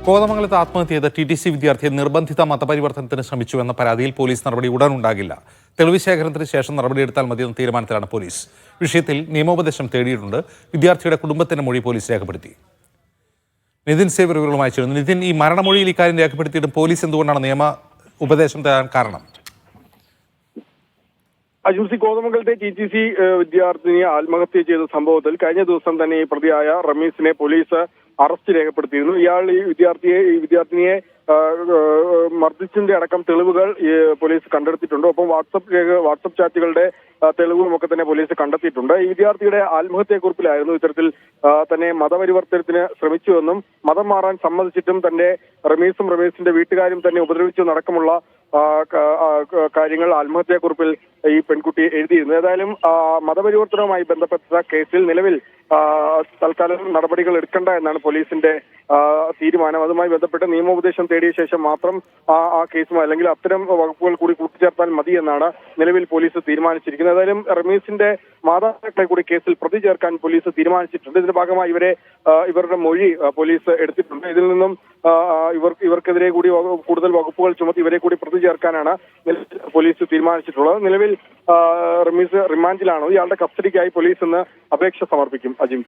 കോതമംഗലത്ത് ആത്മഹത്യ ചെയ്ത TTC വിദ്യാർത്ഥിയെ നിർബന്ധിത മതപരിവർത്തനത്തിന് ശ്രമിച്ചുവെന്ന പരാതിയിൽ പോലീസ് നടപടി ഉടൻ ഉണ്ടാകില്ല. തെളിവ് ശേഖരണത്തിന് ശേഷം നടപടിയെടുത്താൽ മതിയെന്ന തീരുമാനത്തിലാണ് പോലീസ്. വിഷയത്തിൽ നിയമോപദേശം തേടിയിട്ടുണ്ട്. വിദ്യാർത്ഥിയുടെ കുടുംബത്തിന്റെ മൊഴി പോലീസ് രേഖപ്പെടുത്തി. നിതിൻ സേവ്യർ വിവരങ്ങളുമായി ചേരുന്നു. നിതിൻ, ഈ മരണമൊഴിയിൽ ഇക്കാര്യം രേഖപ്പെടുത്തിയിട്ടും പോലീസ് എന്തുകൊണ്ടാണ് നിയമ ഉപദേശം തേടാൻ കാരണം? അജുസി, കോതമംഗലത്തെ TTC വിദ്യാർത്ഥിനിയെ ആത്മഹത്യ ചെയ്ത സംഭവത്തിൽ കഴിഞ്ഞ ദിവസം തന്നെ ഈ പ്രതിയായ റമീസിനെ പോലീസ് അറസ്റ്റ് രേഖപ്പെടുത്തിയിരുന്നു. ഇയാൾ ഈ വിദ്യാർത്ഥിനിയെ മർദ്ദിച്ചതിന്റെ അടക്കം തെളിവുകൾ പോലീസ് കണ്ടെടുത്തിട്ടുണ്ട്. ഒപ്പം വാട്സപ്പ് ചാറ്റുകളുടെ തെളിവുകളും ഒക്കെ തന്നെ പോലീസ് കണ്ടെത്തിയിട്ടുണ്ട്. ഈ വിദ്യാർത്ഥിയുടെ ആത്മഹത്യക്കുറിപ്പിലായിരുന്നു ഇത്തരത്തിൽ തന്നെ മതപരിവർത്തനത്തിന് ശ്രമിച്ചുവെന്നും മതം മാറാൻ സമ്മതിച്ചിട്ടും തന്നെ റമീസിന്റെ വീട്ടുകാരും തന്നെ ഉപദ്രവിച്ചു നടക്കമുള്ള കാര്യങ്ങൾ ആത്മഹത്യാക്കുറിപ്പിൽ ഈ പെൺകുട്ടി എഴുതിയിരുന്നു. ഏതായാലും മതപരിവർത്തനവുമായി ബന്ധപ്പെട്ട കേസിൽ നിലവിൽ തൽക്കാലം നടപടികൾ എടുക്കേണ്ട എന്നാണ് പോലീസിന്റെ തീരുമാനം. അതുമായി ബന്ധപ്പെട്ട് നിയമോപദേശം തേടിയ ശേഷം മാത്രം ആ കേസുമായി അല്ലെങ്കിൽ അത്തരം വകുപ്പുകൾ കൂടി കൂട്ടിച്ചേർത്താൽ മതി എന്നാണ് നിലവിൽ പോലീസ് തീരുമാനിച്ചിരിക്കുന്നത്. ഏതായാലും റമീസിന്റെ മാതാപിതാക്കളെ കൂടി കേസിൽ പ്രതി ചേർക്കാൻ പോലീസ് തീരുമാനിച്ചിട്ടുണ്ട്. ഇതിന്റെ ഭാഗമായി ഇവരുടെ മൊഴി പോലീസ് എടുത്തിട്ടുണ്ട്. ഇതിൽ നിന്നും ഇവർക്കെതിരെ കൂടി കൂടുതൽ വകുപ്പുകൾ ചുമത്തി ഇവരെ കൂടി പ്രതി ചേർക്കാനാണ് പോലീസ് തീരുമാനിച്ചിട്ടുള്ളത്. നിലവിൽ റമീസ് റിമാൻഡിലാണ്. ഇയാളുടെ കസ്റ്റഡിക്കായി പോലീസ് ഇന്ന് അപേക്ഷ സമർപ്പിക്കും. അജിം.